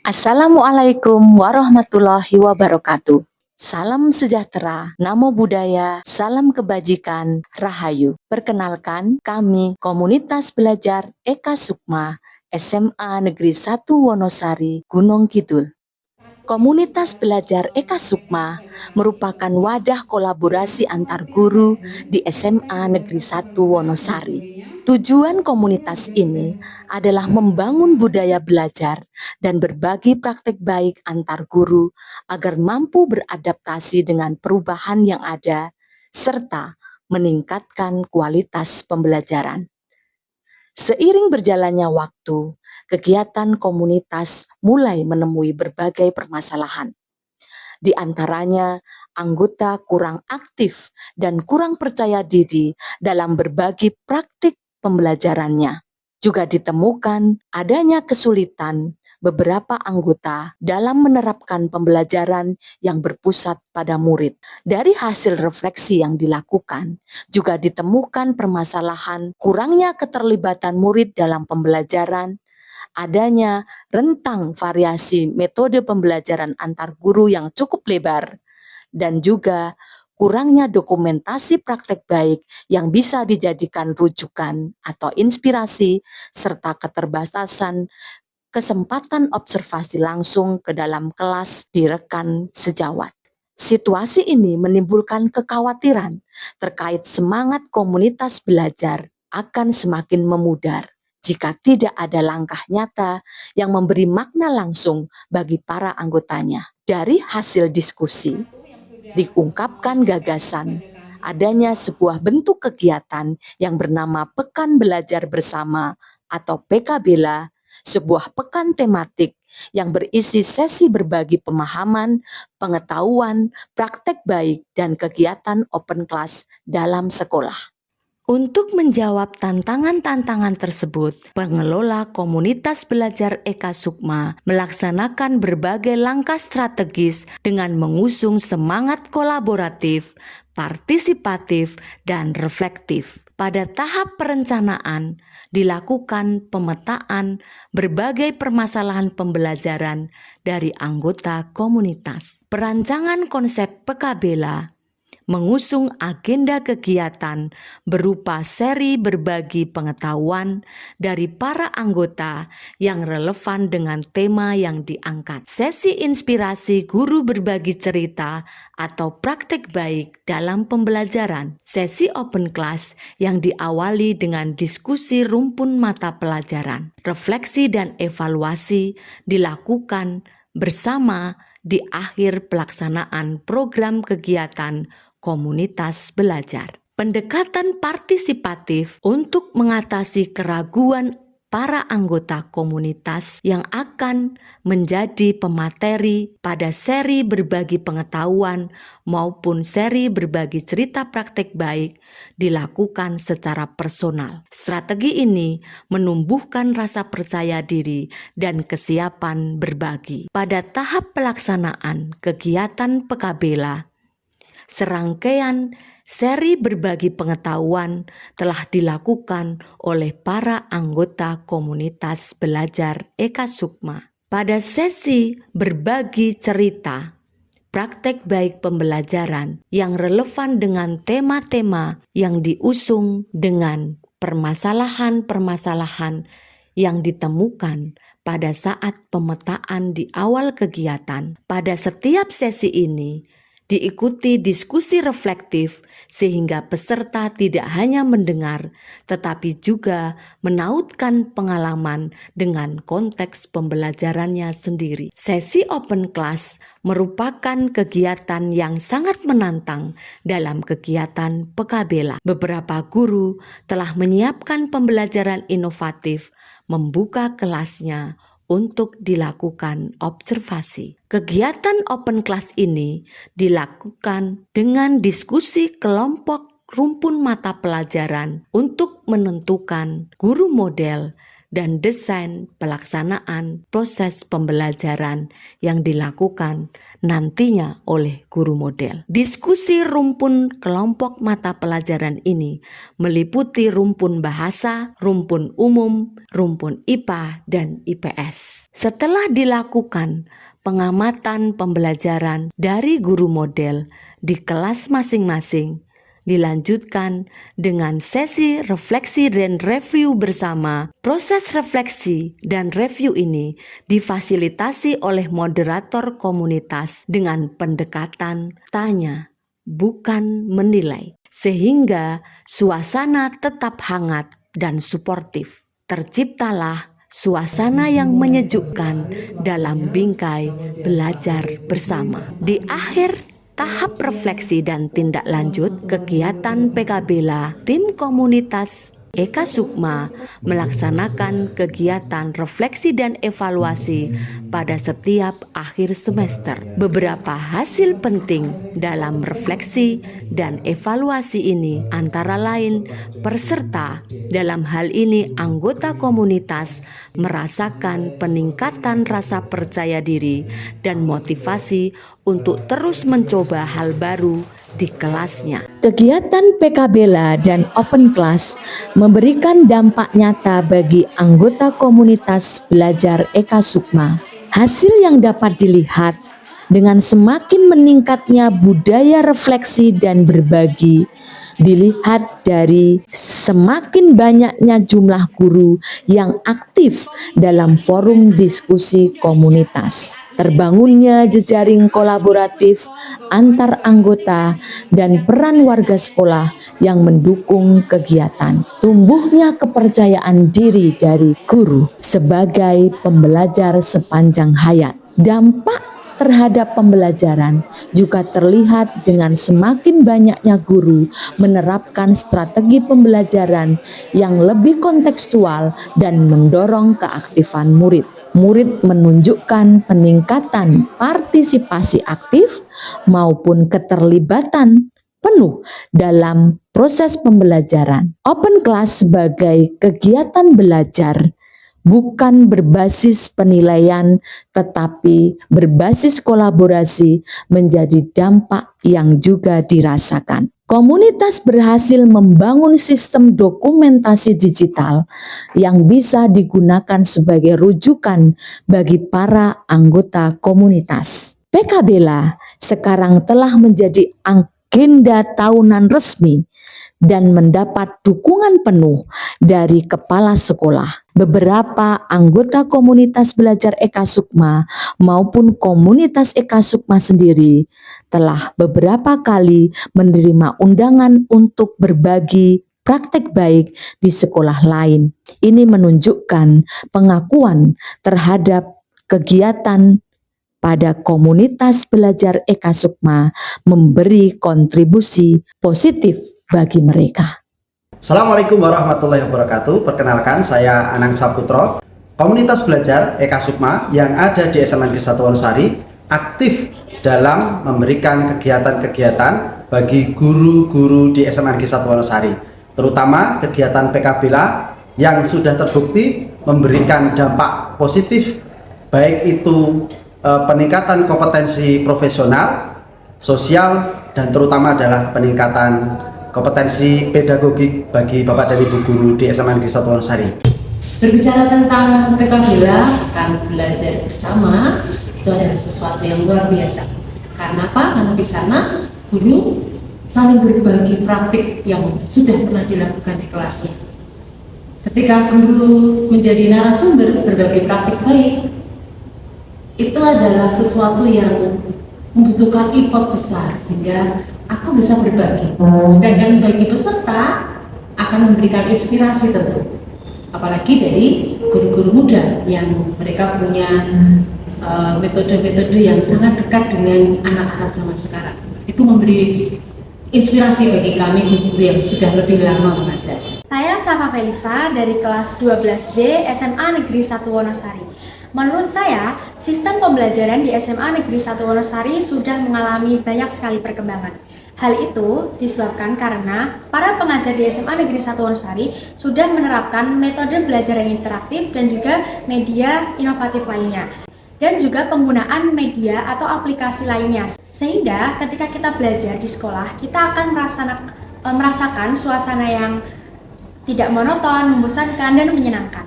Assalamualaikum warahmatullahi wabarakatuh. Salam sejahtera, namo buddhaya, salam kebajikan, rahayu. Perkenalkan, kami Komunitas Belajar Eka Sukma, SMA Negeri 1 Wonosari, Gunung Kidul. Komunitas Belajar Eka Sukma merupakan wadah kolaborasi antar guru di SMA Negeri 1 Wonosari. Tujuan komunitas ini adalah membangun budaya belajar dan berbagi praktik baik antar guru agar mampu beradaptasi dengan perubahan yang ada serta meningkatkan kualitas pembelajaran. Seiring berjalannya waktu, kegiatan komunitas mulai menemui berbagai permasalahan. Di antaranya, anggota kurang aktif dan kurang percaya diri dalam berbagi praktik pembelajarannya. Juga ditemukan adanya kesulitan beberapa anggota dalam menerapkan pembelajaran yang berpusat pada murid. Dari hasil refleksi yang dilakukan, juga ditemukan permasalahan kurangnya keterlibatan murid dalam pembelajaran, adanya rentang variasi metode pembelajaran antar guru yang cukup lebar, dan juga kurangnya dokumentasi praktek baik yang bisa dijadikan rujukan atau inspirasi, serta keterbatasan kesempatan observasi langsung ke dalam kelas di rekan sejawat. Situasi ini menimbulkan kekhawatiran terkait semangat komunitas belajar akan semakin memudar jika tidak ada langkah nyata yang memberi makna langsung bagi para anggotanya. Dari hasil diskusi, diungkapkan gagasan adanya sebuah bentuk kegiatan yang bernama Pekan Belajar Bersama atau PKBela, sebuah pekan tematik yang berisi sesi berbagi pemahaman, pengetahuan, praktek baik, dan kegiatan open class dalam sekolah. Untuk menjawab tantangan-tantangan tersebut, pengelola Komunitas Belajar Eka Sukma melaksanakan berbagai langkah strategis dengan mengusung semangat kolaboratif, partisipatif, dan reflektif. Pada tahap perencanaan, dilakukan pemetaan berbagai permasalahan pembelajaran dari anggota komunitas. Perancangan konsep PKBela mengusung agenda kegiatan berupa seri berbagi pengetahuan dari para anggota yang relevan dengan tema yang diangkat. Sesi inspirasi guru berbagi cerita atau praktek baik dalam pembelajaran. Sesi open class yang diawali dengan diskusi rumpun mata pelajaran. Refleksi dan evaluasi dilakukan bersama di akhir pelaksanaan program kegiatan komunitas belajar. Pendekatan partisipatif untuk mengatasi keraguan para anggota komunitas yang akan menjadi pemateri pada seri berbagi pengetahuan maupun seri berbagi cerita praktek baik dilakukan secara personal. Strategi ini menumbuhkan rasa percaya diri dan kesiapan berbagi. Pada tahap pelaksanaan kegiatan PKBela, serangkaian seri berbagi pengetahuan telah dilakukan oleh para anggota komunitas belajar Eka Sukma. Pada sesi berbagi cerita, praktek baik pembelajaran yang relevan dengan tema-tema yang diusung dengan permasalahan-permasalahan yang ditemukan pada saat pemetaan di awal kegiatan. Pada setiap sesi ini, diikuti diskusi reflektif sehingga peserta tidak hanya mendengar tetapi juga menautkan pengalaman dengan konteks pembelajarannya sendiri. Sesi open class merupakan kegiatan yang sangat menantang dalam kegiatan PKBela. Beberapa guru telah menyiapkan pembelajaran inovatif, membuka kelasnya untuk dilakukan observasi. Kegiatan open class ini dilakukan dengan diskusi kelompok rumpun mata pelajaran untuk menentukan guru model dan desain pelaksanaan proses pembelajaran yang dilakukan nantinya oleh guru model. Diskusi rumpun kelompok mata pelajaran ini meliputi rumpun bahasa, rumpun umum, rumpun IPA, dan IPS. Setelah dilakukan pengamatan pembelajaran dari guru model di kelas masing-masing, dilanjutkan dengan sesi refleksi dan review bersama. Proses refleksi dan review ini difasilitasi oleh moderator komunitas dengan pendekatan tanya, bukan menilai, sehingga suasana tetap hangat dan suportif. Terciptalah suasana yang menyejukkan dalam bingkai belajar bersama. Di akhir tahap refleksi dan tindak lanjut kegiatan PKBela, tim komunitas Eka Sukma melaksanakan kegiatan refleksi dan evaluasi pada setiap akhir semester. Beberapa hasil penting dalam refleksi dan evaluasi ini antara lain peserta, dalam hal ini anggota komunitas, merasakan peningkatan rasa percaya diri dan motivasi untuk terus mencoba hal baru di kelasnya. Kegiatan PKBela dan Open Class memberikan dampak nyata bagi anggota komunitas belajar Eka Sukma. Hasil yang dapat dilihat dengan semakin meningkatnya budaya refleksi dan berbagi, dilihat dari semakin banyaknya jumlah guru yang aktif dalam forum diskusi komunitas. Terbangunnya jejaring kolaboratif antar anggota dan peran warga sekolah yang mendukung kegiatan. Tumbuhnya kepercayaan diri dari guru sebagai pembelajar sepanjang hayat. Dampak terhadap pembelajaran juga terlihat dengan semakin banyaknya guru menerapkan strategi pembelajaran yang lebih kontekstual dan mendorong keaktifan murid. Murid menunjukkan peningkatan partisipasi aktif maupun keterlibatan penuh dalam proses pembelajaran. Open Class sebagai kegiatan belajar bukan berbasis penilaian tetapi berbasis kolaborasi menjadi dampak yang juga dirasakan. Komunitas berhasil membangun sistem dokumentasi digital yang bisa digunakan sebagai rujukan bagi para anggota komunitas. PKBela sekarang telah menjadi agenda tahunan resmi dan mendapat dukungan penuh dari kepala sekolah. Beberapa anggota komunitas belajar Eka Sukma maupun komunitas Eka Sukma sendiri telah beberapa kali menerima undangan untuk berbagi praktek baik di sekolah lain. Ini menunjukkan pengakuan terhadap kegiatan pada komunitas belajar Eka Sukma memberi kontribusi positif bagi mereka. Assalamualaikum warahmatullahi wabarakatuh. Perkenalkan, saya Anang Saputro. Komunitas belajar Eka Sukma yang ada di SMA Negeri 1 Wonosari aktif dalam memberikan kegiatan-kegiatan bagi guru-guru di SMA Negeri 1 Wonosari, terutama kegiatan PKBela yang sudah terbukti memberikan dampak positif, baik itu peningkatan kompetensi profesional, sosial, dan terutama adalah peningkatan kompetensi pedagogik bagi Bapak dan Ibu guru di SMA Negeri 1 Wonosari. Berbicara tentang PKBela, kan belajar bersama, itu adalah sesuatu yang luar biasa. Karena apa? Karena di sana guru saling berbagi praktik yang sudah pernah dilakukan di kelasnya. Ketika guru menjadi narasumber berbagi praktik baik, itu adalah sesuatu yang membutuhkan effort besar sehingga aku bisa berbagi. Sedangkan bagi peserta akan memberikan inspirasi tentu, apalagi dari guru-guru muda yang mereka punya metode-metode yang sangat dekat dengan anak-anak zaman sekarang. Itu memberi inspirasi bagi kami guru-guru yang sudah lebih lama mengajar. Saya Safa Felisa dari kelas 12B SMA Negeri 1 Wonosari. Menurut saya, sistem pembelajaran di SMA Negeri 1 Wonosari sudah mengalami banyak sekali perkembangan. Hal itu disebabkan karena para pengajar di SMA Negeri 1 Wonosari sudah menerapkan metode belajar yang interaktif dan juga media inovatif lainnya, dan juga penggunaan media atau aplikasi lainnya. Sehingga ketika kita belajar di sekolah, kita akan merasakan suasana yang tidak monoton, membosankan, dan menyenangkan.